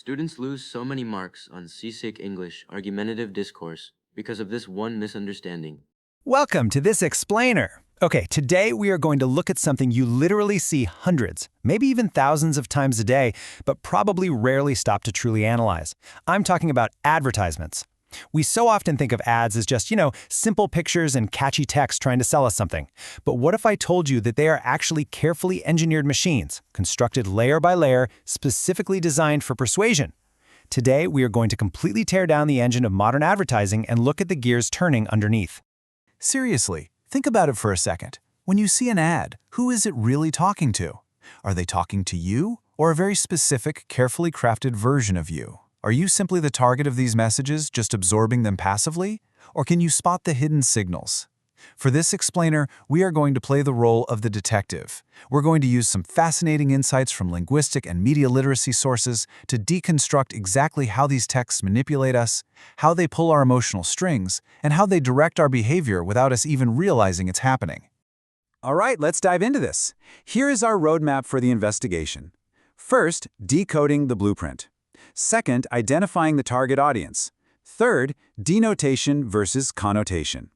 Students lose so many marks on seasick English argumentative discourse because of this one misunderstanding. Welcome to this explainer. Okay, today we are going to look at something you literally see hundreds, maybe even thousands of times a day, but probably rarely stop to truly analyze. I'm talking about advertisements. We so often think of ads as just, simple pictures and catchy text trying to sell us something. But what if I told you that they are actually carefully engineered machines, constructed layer by layer, specifically designed for persuasion? Today, we are going to completely tear down the engine of modern advertising and look at the gears turning underneath. Seriously, think about it for a second. When you see an ad, who is it really talking to? Are they talking to you or a very specific, carefully crafted version of you? Are you simply the target of these messages, just absorbing them passively? Or can you spot the hidden signals? For this explainer, we are going to play the role of the detective. We're going to use some fascinating insights from linguistic and media literacy sources to deconstruct exactly how these texts manipulate us, how they pull our emotional strings, and how they direct our behavior without us even realizing it's happening. All right, let's dive into this. Here is our roadmap for the investigation. First, decoding the blueprint. Second, identifying the target audience. Third, denotation versus connotation.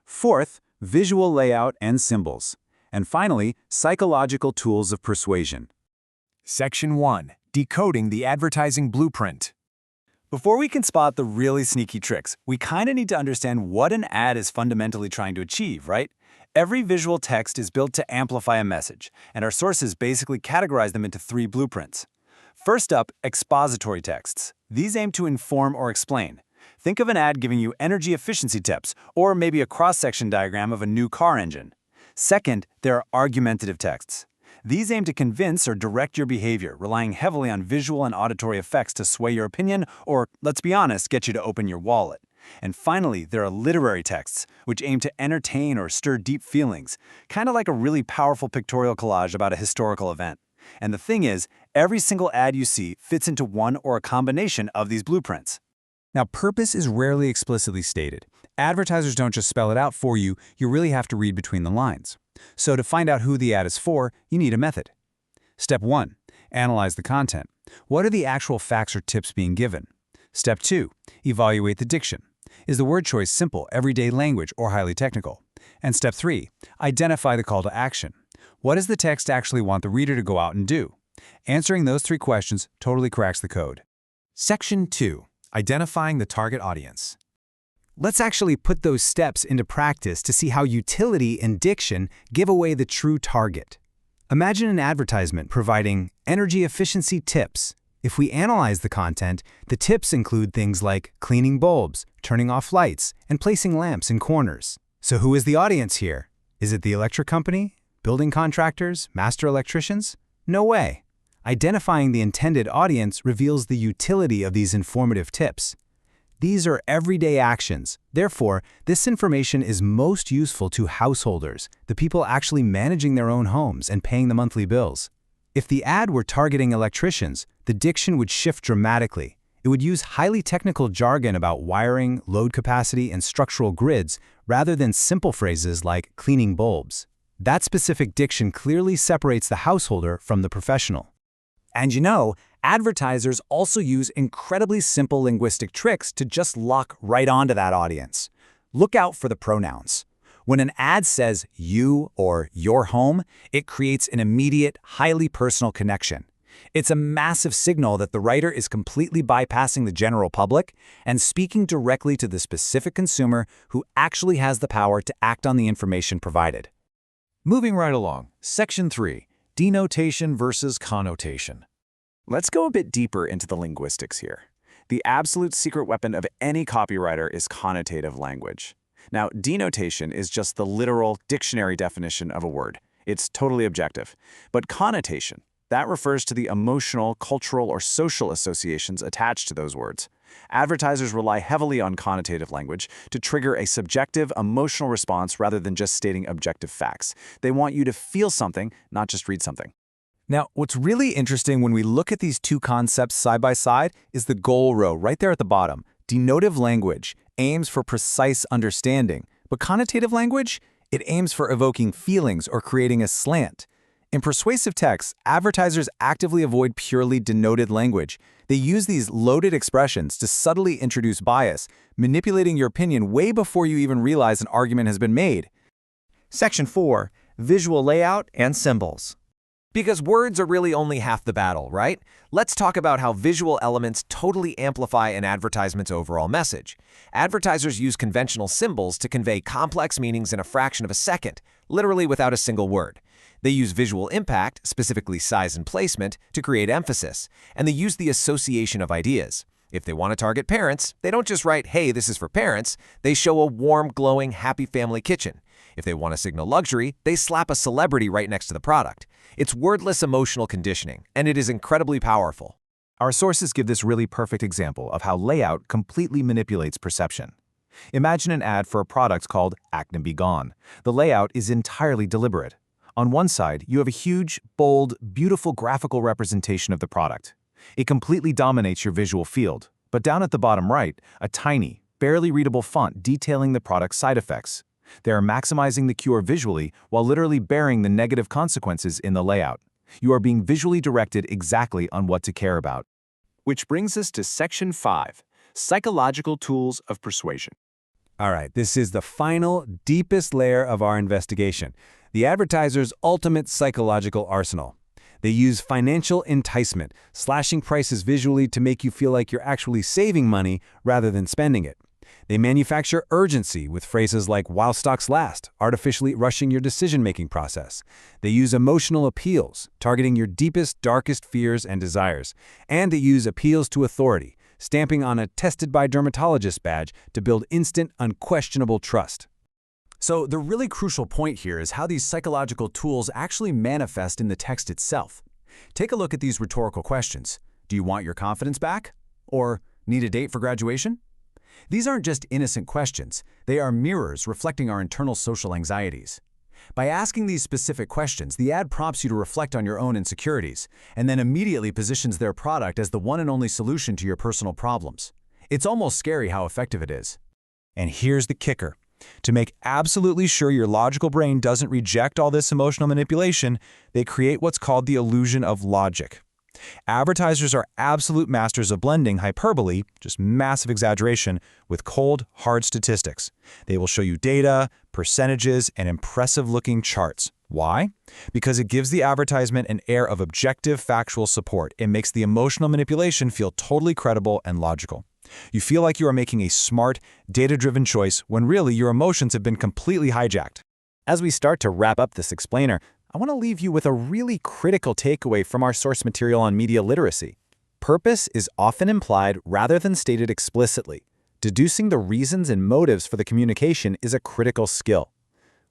Fourth, visual layout and symbols. And finally, psychological tools of persuasion. Section 1. Decoding the advertising blueprint. Before we can spot the really sneaky tricks, we kind of need to understand what an ad is fundamentally trying to achieve, right? Every visual text is built to amplify a message, and our sources basically categorize them into three blueprints. First up, expository texts. These aim to inform or explain. Think of an ad giving you energy efficiency tips, or maybe a cross-section diagram of a new car engine. Second, there are argumentative texts. These aim to convince or direct your behavior, relying heavily on visual and auditory effects to sway your opinion, or, let's be honest, get you to open your wallet. And finally, there are literary texts, which aim to entertain or stir deep feelings, kind of like a really powerful pictorial collage about a historical event. And the thing is, every single ad you see fits into one or a combination of these blueprints. Now, purpose is rarely explicitly stated. Advertisers don't just spell it out for you, you really have to read between the lines. So to find out who the ad is for, you need a method. Step 1. Analyze the content. What are the actual facts or tips being given? Step 2. Evaluate the diction. Is the word choice simple, everyday language, or highly technical? And Step 3. Identify the call to action. What does the text actually want the reader to go out and do? Answering those three questions totally cracks the code. Section 2. Identifying the target audience. Let's actually put those steps into practice to see how utility and diction give away the true target. Imagine an advertisement providing energy efficiency tips. If we analyze the content, the tips include things like cleaning bulbs, turning off lights, and placing lamps in corners. So who is the audience here? Is it the electric company? Building contractors? Master electricians? No way. Identifying the intended audience reveals the utility of these informative tips. These are everyday actions. Therefore, this information is most useful to householders, the people actually managing their own homes and paying the monthly bills. If the ad were targeting electricians, the diction would shift dramatically. It would use highly technical jargon about wiring, load capacity, and structural grids, rather than simple phrases like cleaning bulbs. That specific diction clearly separates the householder from the professional. And advertisers also use incredibly simple linguistic tricks to just lock right onto that audience. Look out for the pronouns. When an ad says you or your home, it creates an immediate, highly personal connection. It's a massive signal that the writer is completely bypassing the general public and speaking directly to the specific consumer who actually has the power to act on the information provided. Moving right along, Section 3. Denotation versus connotation. Let's go a bit deeper into the linguistics here. The absolute secret weapon of any copywriter is connotative language. Now, denotation is just the literal dictionary definition of a word. It's totally objective. But connotation, that refers to the emotional, cultural, or social associations attached to those words. Advertisers rely heavily on connotative language to trigger a subjective, emotional response rather than just stating objective facts. They want you to feel something, not just read something. Now, what's really interesting when we look at these two concepts side by side is the goal row right there at the bottom. Denotative language aims for precise understanding, but connotative language, it aims for evoking feelings or creating a slant. In persuasive texts, advertisers actively avoid purely denoted language. They use these loaded expressions to subtly introduce bias, manipulating your opinion way before you even realize an argument has been made. Section 4. Visual layout and symbols. Because words are really only half the battle, right? Let's talk about how visual elements totally amplify an advertisement's overall message. Advertisers use conventional symbols to convey complex meanings in a fraction of a second, literally without a single word. They use visual impact, specifically size and placement, to create emphasis, and they use the association of ideas. If they want to target parents, they don't just write, "Hey, this is for parents," they show a warm, glowing, happy family kitchen. If they want to signal luxury, they slap a celebrity right next to the product. It's wordless emotional conditioning, and it is incredibly powerful. Our sources give this really perfect example of how layout completely manipulates perception. Imagine an ad for a product called Act and Be Gone. The layout is entirely deliberate. On one side, you have a huge, bold, beautiful graphical representation of the product. It completely dominates your visual field. But down at the bottom right, a tiny, barely readable font detailing the product's side effects. They are maximizing the cure visually while literally bearing the negative consequences in the layout. You are being visually directed exactly on what to care about. Which brings us to Section 5, Psychological Tools of Persuasion. All right, this is the final, deepest layer of our investigation. The advertiser's ultimate psychological arsenal. They use financial enticement, slashing prices visually to make you feel like you're actually saving money rather than spending it. They manufacture urgency with phrases like "while stocks last," artificially rushing your decision-making process. They use emotional appeals, targeting your deepest, darkest fears and desires. And they use appeals to authority, stamping on a tested-by-dermatologist badge to build instant, unquestionable trust. So the really crucial point here is how these psychological tools actually manifest in the text itself. Take a look at these rhetorical questions. Do you want your confidence back? Or need a date for graduation? These aren't just innocent questions. They are mirrors reflecting our internal social anxieties. By asking these specific questions, the ad prompts you to reflect on your own insecurities, and then immediately positions their product as the one and only solution to your personal problems. It's almost scary how effective it is. And here's the kicker. To make absolutely sure your logical brain doesn't reject all this emotional manipulation, they create what's called the illusion of logic. Advertisers are absolute masters of blending hyperbole, just massive exaggeration, with cold, hard statistics. They will show you data, percentages, and impressive-looking charts. Why? Because it gives the advertisement an air of objective, factual support. It makes the emotional manipulation feel totally credible and logical. You feel like you are making a smart, data-driven choice when really your emotions have been completely hijacked. As we start to wrap up this explainer, I want to leave you with a really critical takeaway from our source material on media literacy. Purpose is often implied rather than stated explicitly. Deducing the reasons and motives for the communication is a critical skill.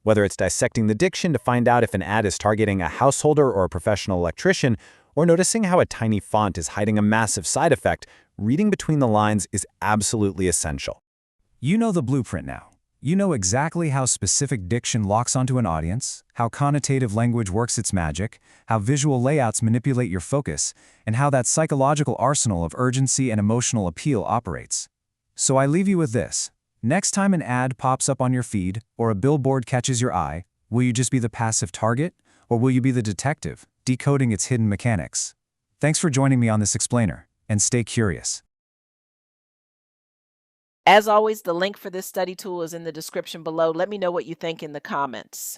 Whether it's dissecting the diction to find out if an ad is targeting a householder or a professional electrician, or noticing how a tiny font is hiding a massive side effect, reading between the lines is absolutely essential. You know the blueprint now. You know exactly how specific diction locks onto an audience, how connotative language works its magic, how visual layouts manipulate your focus, and how that psychological arsenal of urgency and emotional appeal operates. So I leave you with this. Next time an ad pops up on your feed or a billboard catches your eye, will you just be the passive target, or will you be the detective, decoding its hidden mechanics? Thanks for joining me on this explainer, and stay curious. As always, the link for this study tool is in the description below. Let me know what you think in the comments.